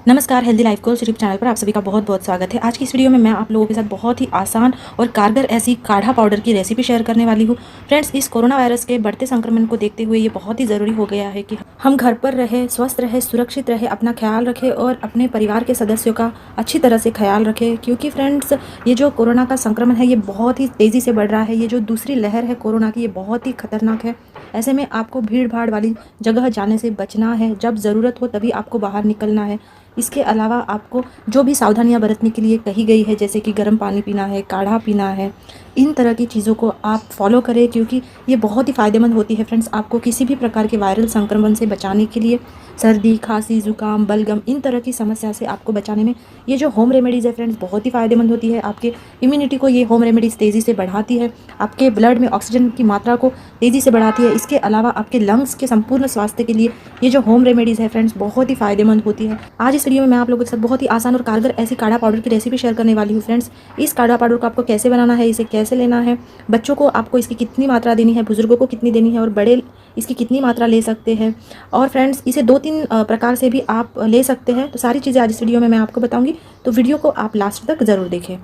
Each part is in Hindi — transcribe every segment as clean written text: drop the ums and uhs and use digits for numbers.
नमस्कार, healthy life coach YouTube channel पर आप सभी का बहुत बहुत स्वागत है। आज की इस वीडियो में मैं आप लोगों के साथ बहुत ही आसान और कारगर ऐसी काढ़ा पाउडर की रेसिपी शेयर करने वाली हूँ। फ्रेंड्स, इस कोरोना वायरस के बढ़ते संक्रमण को देखते हुए ये बहुत ही ज़रूरी हो गया है कि हम घर पर रहे, स्वस्थ रहे, सुरक्षित रहे, अपना ख्याल रखें और अपने परिवार के सदस्यों का अच्छी तरह से ख्याल रखें। क्योंकि फ्रेंड्स, ये जो कोरोना का संक्रमण है ये बहुत ही तेज़ी से बढ़ रहा है। ये जो दूसरी लहर है कोरोना की, ये बहुत ही खतरनाक है। ऐसे में आपको भीड़ भाड़ वाली जगह जाने से बचना है। जब ज़रूरत हो तभी आपको बाहर निकलना है। इसके अलावा आपको जो भी सावधानियां बरतने के लिए कही गई है, जैसे कि गर्म पानी पीना है, काढ़ा पीना है, इन तरह की चीज़ों को आप फॉलो करें क्योंकि ये बहुत ही फ़ायदेमंद होती है। फ्रेंड्स, आपको किसी भी प्रकार के वायरल संक्रमण से बचाने के लिए, सर्दी, खांसी, ज़ुकाम, बलगम, इन तरह की समस्या से आपको बचाने में ये जो होम रेमेडीज़ है फ्रेंड्स बहुत ही फ़ायदेमंद होती है। आपके इम्यूनिटी को ये होम रेमेडीज़ तेज़ी से बढ़ाती है, आपके ब्लड में ऑक्सीजन की मात्रा को तेज़ी से बढ़ाती है। इसके अलावा आपके लंग्स के संपूर्ण स्वास्थ्य के लिए ये जो होम रेमेडीज़ है फ्रेंड्स बहुत ही फ़ायदेमंद होती है। आज इस वीडियो में मैं आप लोगों के साथ बहुत ही आसान और कारगर ऐसी काढ़ा पाउडर की रेसिपी शेयर करने वाली हूँ। फ्रेंड्स, इस काढ़ा पाउडर को आपको कैसे बनाना है, इसे कैसे लेना है, बच्चों को आपको इसकी कितनी मात्रा देनी है, बुजुर्गों को कितनी देनी है और बड़े इसकी कितनी मात्रा ले सकते हैं। और फ्रेंड्स, इसे 2-3 प्रकार से भी आप ले सकते हैं। तो सारी चीज़ें आज इस वीडियो में मैं आपको बताऊँगी, तो वीडियो को आप लास्ट तक ज़रूर देखें।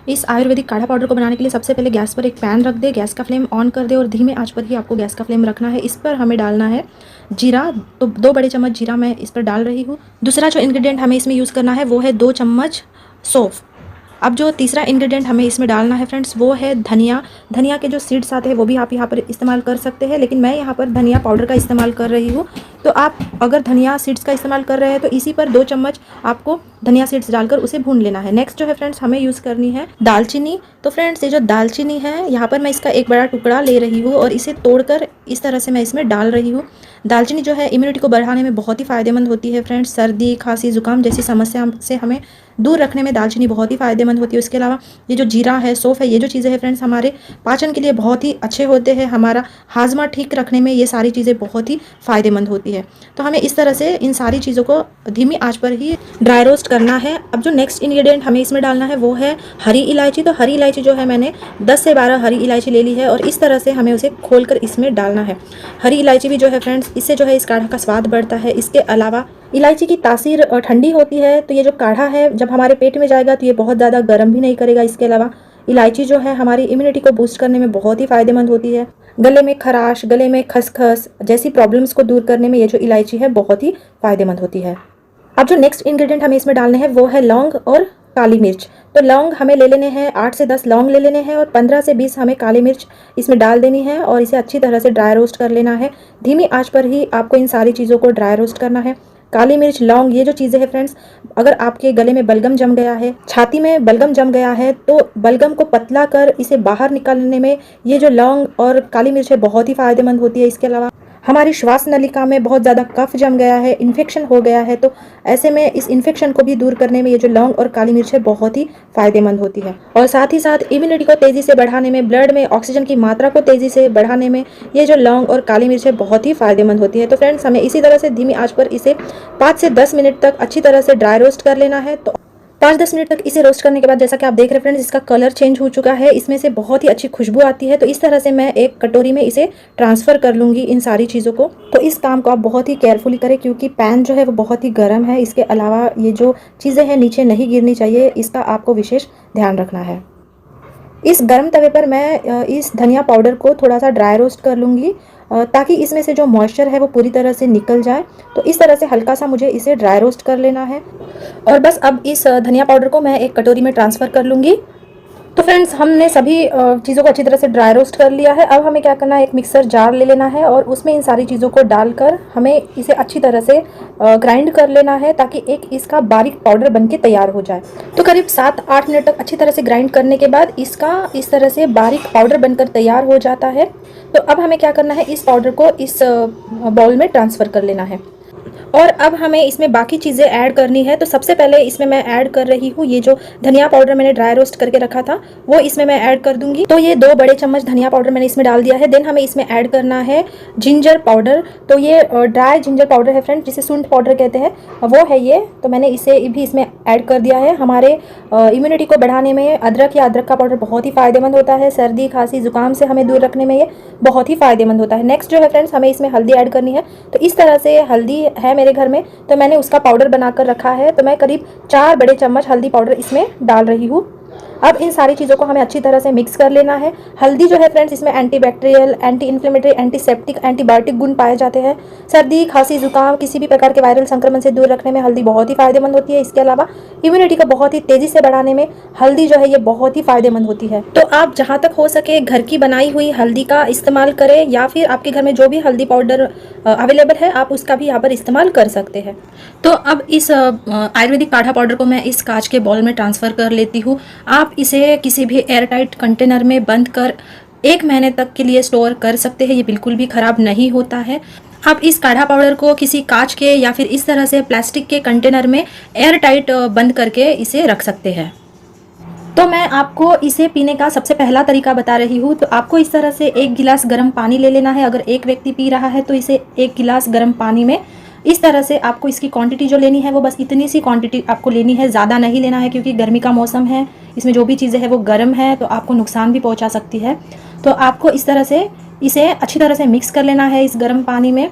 इस आयुर्वेदिक काढ़ा पाउडर को बनाने के लिए सबसे पहले गैस पर एक पैन रख दे, गैस का फ्लेम ऑन कर दे और धीमे आंच पर ही आपको गैस का फ्लेम रखना है। इस पर हमें डालना है जीरा, तो 2 बड़े चम्मच जीरा मैं इस पर डाल रही हूँ। दूसरा जो इंग्रेडिएंट हमें इसमें यूज़ करना है वो है 2 चम्मच सौंफ। अब जो तीसरा इंग्रेडिएंट हमें इसमें डालना है फ्रेंड्स वो है धनिया। धनिया के जो सीड्स आते हैं वो भी आप यहाँ पर इस्तेमाल कर सकते हैं, लेकिन मैं यहाँ पर धनिया पाउडर का इस्तेमाल कर रही हूँ। तो आप अगर धनिया सीड्स का इस्तेमाल कर रहे हैं तो इसी पर 2 चम्मच आपको धनिया सीड्स डालकर उसे भून लेना है। नेक्स्ट जो है फ्रेंड्स, हमें यूज़ करनी है दालचीनी। तो फ्रेंड्स, ये जो दालचीनी है यहाँ पर मैं इसका एक बड़ा टुकड़ा ले रही हूँ और इसे तोड़कर इस तरह से मैं इसमें डाल रही हूँ। दालचीनी जो है इम्यूनिटी को बढ़ाने में बहुत ही फ़ायदेमंद होती है। फ्रेंड्स, सर्दी, खांसी, ज़ुकाम जैसी समस्या से हमें दूर रखने में दालचीनी बहुत ही फ़ायदेमंद होती है। उसके अलावा ये जो जीरा है, सौंफ है, ये जो चीज़ें हैं फ्रेंड्स हमारे पाचन के लिए बहुत ही अच्छे होते हैं। हमारा हाजमा ठीक रखने में ये सारी चीज़ें बहुत ही फ़ायदेमंद होती है। तो हमें इस तरह से इन सारी चीज़ों को धीमी आंच पर ही ड्राई रोस्ट करना है। अब जो नेक्स्ट इंग्रेडिएंट हमें इसमें डालना है वो है हरी इलायची। तो हरी इलायची जो है मैंने 10 से 12 हरी इलायची ले ली है और इस तरह से हमें उसे खोलकर इसमें डालना है। हरी इलायची भी जो है फ्रेंड्स, इससे जो है इस काढ़ा का स्वाद बढ़ता है। इसके अलावा इलायची की तासीर ठंडी होती है, तो ये जो काढ़ा है जब हमारे पेट में जाएगा तो ये बहुत ज़्यादा गर्म भी नहीं करेगा। इसके अलावा इलायची जो है हमारी इम्यूनिटी को बूस्ट करने में बहुत ही फ़ायदेमंद होती है। गले में खराश, गले में खसखस जैसी प्रॉब्लम्स को दूर करने में ये जो इलायची है बहुत ही फ़ायदेमंद होती है। अब जो नेक्स्ट इंग्रेडिएंट हमें इसमें डालने हैं वो है लौंग और काली मिर्च। तो लौंग हमें ले लेने हैं 8 से 10 लौंग ले लेने हैं और 15 से 20 हमें काली मिर्च इसमें डाल देनी है और इसे अच्छी तरह से ड्राई रोस्ट कर लेना है। धीमी आंच पर ही आपको इन सारी चीज़ों को ड्राई रोस्ट करना है। काली मिर्च, लौंग, ये जो चीज़ें हैं फ्रेंड्स, अगर आपके गले में बलगम जम गया है, छाती में बलगम जम गया है, तो बलगम को पतला कर इसे बाहर निकालने में ये जो लौंग और काली मिर्च है बहुत ही फ़ायदेमंद होती है। इसके अलावा हमारी श्वास नलिका में बहुत ज़्यादा कफ जम गया है, इन्फेक्शन हो गया है, तो ऐसे में इस इन्फेक्शन को भी दूर करने में ये जो लौंग और काली मिर्च है बहुत ही फ़ायदेमंद होती है। और साथ ही साथ इम्यूनिटी को तेज़ी से बढ़ाने में, ब्लड में ऑक्सीजन की मात्रा को तेज़ी से बढ़ाने में ये जो लौंग और काली मिर्च है बहुत ही फ़ायदेमंद होती है। तो फ्रेंड्स, हमें इसी तरह से धीमी आंच पर इसे 5 से 10 मिनट तक अच्छी तरह से ड्राई रोस्ट कर लेना है। तो 5-10 मिनट तक इसे रोस्ट करने के बाद जैसा कि आप देख रहे हैं फ्रेंड्स, इसका कलर चेंज हो चुका है, इसमें से बहुत ही अच्छी खुशबू आती है। तो इस तरह से मैं एक कटोरी में इसे ट्रांसफ़र कर लूँगी इन सारी चीज़ों को। तो इस काम को आप बहुत ही केयरफुली करें क्योंकि पैन जो है वो बहुत ही गर्म है। इसके अलावा ये जो चीज़ें हैं नीचे नहीं गिरनी चाहिए, इसका आपको विशेष ध्यान रखना है। इस गर्म तवे पर मैं इस धनिया पाउडर को थोड़ा सा ड्राई रोस्ट कर लूँगी ताकि इसमें से जो मॉइस्चर है वो पूरी तरह से निकल जाए। तो इस तरह से हल्का सा मुझे इसे ड्राई रोस्ट कर लेना है और बस अब इस धनिया पाउडर को मैं एक कटोरी में ट्रांसफ़र कर लूँगी। तो फ्रेंड्स, हमने सभी चीज़ों को अच्छी तरह से ड्राई रोस्ट कर लिया है। अब हमें क्या करना है, एक मिक्सर जार ले लेना है और उसमें इन सारी चीज़ों को डालकर हमें इसे अच्छी तरह से ग्राइंड कर लेना है ताकि एक इसका बारीक पाउडर बनके तैयार हो जाए। तो करीब 7-8 मिनट तक अच्छी तरह से ग्राइंड करने के बाद इसका इस तरह से बारीक पाउडर बनकर तैयार हो जाता है। तो अब हमें क्या करना है, इस पाउडर को इस बाउल में ट्रांसफ़र कर लेना है और अब हमें इसमें बाकी चीज़ें ऐड करनी है। तो सबसे पहले इसमें मैं ऐड कर रही हूँ ये जो धनिया पाउडर मैंने ड्राई रोस्ट करके रखा था वो इसमें मैं ऐड कर दूंगी। तो ये 2 बड़े चम्मच धनिया पाउडर मैंने इसमें डाल दिया है। देन हमें इसमें ऐड करना है जिंजर पाउडर। तो ये ड्राई जिंजर पाउडर है फ्रेंड, जिसे सूंठ पाउडर कहते हैं, वो है ये। तो मैंने इसे भी इसमें ऐड कर दिया है। हमारे इम्यूनिटी को बढ़ाने में अदरक या अदरक का पाउडर बहुत ही फ़ायदेमंद होता है। सर्दी खांसी ज़ुकाम से हमें दूर रखने में ये बहुत ही फ़ायदेमंद होता है। नेक्स्ट जो है फ्रेंड्स, हमें इसमें हल्दी ऐड करनी है। तो इस तरह से हल्दी है मेरे घर में, तो मैंने उसका पाउडर बनाकर रखा है। तो मैं करीब 4 बड़े चम्मच हल्दी पाउडर इसमें डाल रही हूँ। अब इन सारी चीज़ों को हमें अच्छी तरह से मिक्स कर लेना है। हल्दी जो है फ्रेंड्स, इसमें antibacterial, anti inflammatory, antiseptic, antibiotic गुण पाए जाते हैं। सर्दी खांसी जुकाम किसी भी प्रकार के वायरल संक्रमण से दूर रखने में हल्दी बहुत ही फ़ायदेमंद होती है। इसके अलावा इम्यूनिटी को बहुत ही तेज़ी से बढ़ाने में हल्दी जो है ये बहुत ही फ़ायदेमंद होती है। तो आप जहाँ तक हो सके घर की बनाई हुई हल्दी का इस्तेमाल करें, या फिर आपके घर में जो भी हल्दी पाउडर अवेलेबल है आप उसका भी यहाँ पर इस्तेमाल कर सकते हैं। तो अब इस आयुर्वेदिक काढ़ा पाउडर को मैं इस कांच के बॉल में ट्रांसफ़र कर लेती हूँ। आप इसे किसी भी एयरटाइट कंटेनर में बंद कर 1 महीने तक के लिए स्टोर कर सकते हैं। ये बिल्कुल भी ख़राब नहीं होता है। आप इस काढ़ा पाउडर को किसी कांच के या फिर इस तरह से प्लास्टिक के कंटेनर में एयरटाइट बंद करके इसे रख सकते हैं। तो मैं आपको इसे पीने का सबसे पहला तरीका बता रही हूँ। तो आपको इस तरह से 1 गिलास गर्म पानी ले लेना है। अगर एक व्यक्ति पी रहा है तो इसे 1 गिलास गर्म पानी में इस तरह से आपको इसकी क्वांटिटी जो लेनी है वो बस इतनी सी क्वांटिटी आपको लेनी है, ज़्यादा नहीं लेना है, क्योंकि गर्मी का मौसम है, इसमें जो भी चीज़ें हैं वो गर्म है तो आपको नुकसान भी पहुंचा सकती है। तो आपको इस तरह से इसे अच्छी तरह से मिक्स कर लेना है इस गर्म पानी में।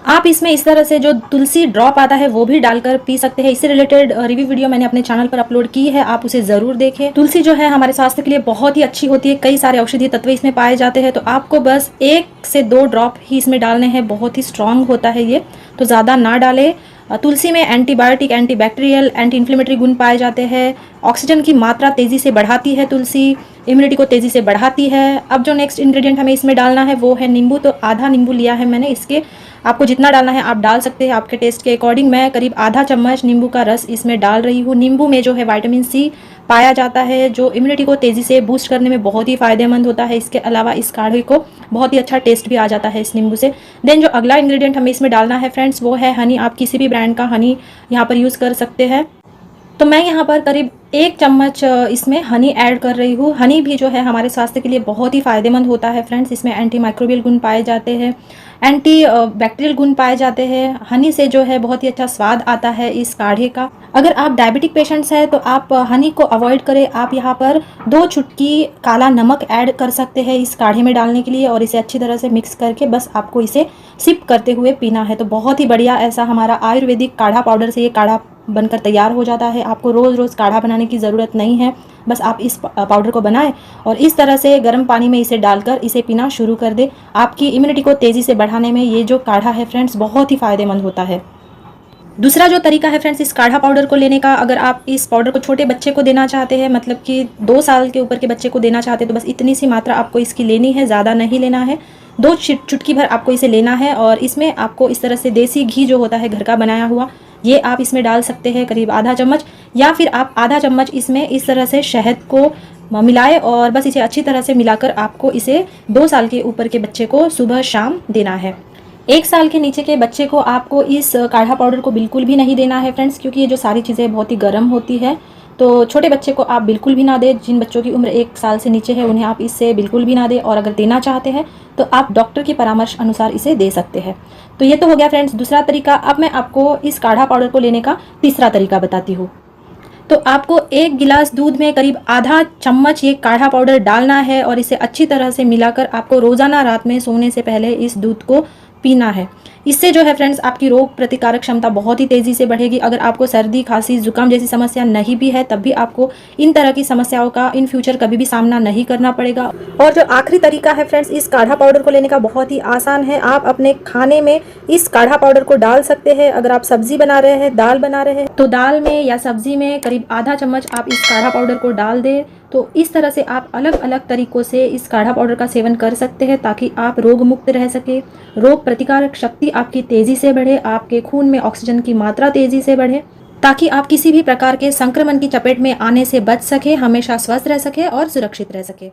आप इसमें इस तरह से जो तुलसी ड्रॉप आता है वो भी डालकर पी सकते हैं। इससे रिलेटेड रिव्यू वीडियो मैंने अपने चैनल पर अपलोड की है, आप उसे ज़रूर देखें। तुलसी जो है हमारे स्वास्थ्य के लिए बहुत ही अच्छी होती है, कई सारे औषधीय तत्व इसमें पाए जाते हैं। तो आपको बस 1 से 2 ड्रॉप ही इसमें डालने हैं, बहुत ही स्ट्रांग होता है ये, तो ज़्यादा ना डालें। तुलसी में एंटीबायोटिक, एंटीबैक्टीरियल, एंटी इन्फ्लेमेटरी गुण पाए जाते हैं। ऑक्सीजन की मात्रा तेज़ी से बढ़ाती है तुलसी, इम्यूनिटी को तेज़ी से बढ़ाती है। अब जो नेक्स्ट इंग्रेडिएंट हमें इसमें डालना है वो है नींबू। तो आधा नींबू लिया है मैंने, इसके आपको जितना डालना है आप डाल सकते हैं आपके टेस्ट के अकॉर्डिंग। मैं करीब आधा चम्मच नींबू का रस इसमें डाल रही हूँ। नींबू में जो है विटामिन सी पाया जाता है, जो इम्यूनिटी को तेज़ी से बूस्ट करने में बहुत ही फ़ायदेमंद होता है। इसके अलावा इस काढ़े को बहुत ही अच्छा टेस्ट भी आ जाता है इस नींबू से। देन जो अगला इंग्रेडिएंट हमें इसमें डालना है फ्रेंड्स वो है हनी। आप किसी भी ब्रांड का हनी यहाँ पर यूज़ कर सकते हैं। तो मैं यहाँ पर करीब 1 चम्मच इसमें हनी ऐड कर रही हूँ। हनी भी जो है हमारे स्वास्थ्य के लिए बहुत ही फ़ायदेमंद होता है फ्रेंड्स। इसमें एंटी माइक्रोबियल गुण पाए जाते हैं, एंटी बैक्टीरियल गुण पाए जाते हैं। हनी से जो है बहुत ही अच्छा स्वाद आता है इस काढ़े का। अगर आप डायबिटिक पेशेंट्स हैं तो आप हनी को अवॉइड करें। आप यहाँ पर 2 चुटकी काला नमक ऐड कर सकते हैं इस काढ़े में डालने के लिए, और इसे अच्छी तरह से मिक्स करके बस आपको इसे सिप करते हुए पीना है। तो बहुत ही बढ़िया ऐसा हमारा आयुर्वेदिक काढ़ा पाउडर से ये काढ़ा बनकर तैयार हो जाता है। आपको रोज़ रोज़ काढ़ा बनाने की ज़रूरत नहीं है, बस आप इस पाउडर को बनाएं और इस तरह से गर्म पानी में इसे डालकर इसे पीना शुरू कर दें। आपकी इम्यूनिटी को तेज़ी से बढ़ाने में ये जो काढ़ा है फ्रेंड्स बहुत ही फ़ायदेमंद होता है। दूसरा जो तरीका है फ्रेंड्स इस काढ़ा पाउडर को लेने का, अगर आप इस पाउडर को छोटे बच्चे को देना चाहते हैं, मतलब कि 2 साल के ऊपर के बच्चे को देना चाहते हैं, तो बस इतनी सी मात्रा आपको इसकी लेनी है, ज़्यादा नहीं लेना है। 2 चुटकी भर आपको इसे लेना है और इसमें आपको इस तरह से देसी घी जो होता है घर का बनाया हुआ, ये आप इसमें डाल सकते हैं करीब आधा चम्मच, या फिर आप आधा चम्मच इसमें इस तरह से शहद को मिलाएं और बस इसे अच्छी तरह से मिलाकर आपको इसे 2 साल के ऊपर के बच्चे को सुबह शाम देना है। 1 साल के नीचे के बच्चे को आपको इस काढ़ा पाउडर को बिल्कुल भी नहीं देना है फ्रेंड्स, क्योंकि ये जो सारी चीज़ें बहुत ही गर्म होती है। तो छोटे बच्चे को आप बिल्कुल भी ना दें। जिन बच्चों की उम्र 1 साल से नीचे है उन्हें आप इससे बिल्कुल भी ना दें, और अगर देना चाहते हैं तो आप डॉक्टर की परामर्श अनुसार इसे दे सकते हैं। तो ये तो हो गया फ्रेंड्स दूसरा तरीका। अब मैं आपको इस काढ़ा पाउडर को लेने का तीसरा तरीका बताती हूँ। तो आपको 1 गिलास दूध में करीब आधा चम्मच ये काढ़ा पाउडर डालना है और इसे अच्छी तरह से मिलाकर आपको रोज़ाना रात में सोने से पहले इस दूध को पीना है। इससे जो है फ्रेंड्स आपकी रोग प्रतिकारक क्षमता बहुत ही तेज़ी से बढ़ेगी। अगर आपको सर्दी खांसी जुकाम जैसी समस्या नहीं भी है तब भी आपको इन तरह की समस्याओं का इन फ्यूचर कभी भी सामना नहीं करना पड़ेगा। और जो आखिरी तरीका है फ्रेंड्स इस काढ़ा पाउडर को लेने का बहुत ही आसान है। आप अपने खाने में इस काढ़ा पाउडर को डाल सकते हैं। अगर आप सब्जी बना रहे हैं, दाल बना रहे हैं, तो दाल में या सब्जी में करीब आधा चम्मच आप इस काढ़ा पाउडर को डाल दें। तो इस तरह से आप अलग अलग तरीक़ों से इस काढ़ा पाउडर का सेवन कर सकते हैं ताकि आप रोग मुक्त रह सके, रोग प्रतिकारक शक्ति आपकी तेज़ी से बढ़े, आपके खून में ऑक्सीजन की मात्रा तेज़ी से बढ़े, ताकि आप किसी भी प्रकार के संक्रमण की चपेट में आने से बच सके, हमेशा स्वस्थ रह सके और सुरक्षित रह सके।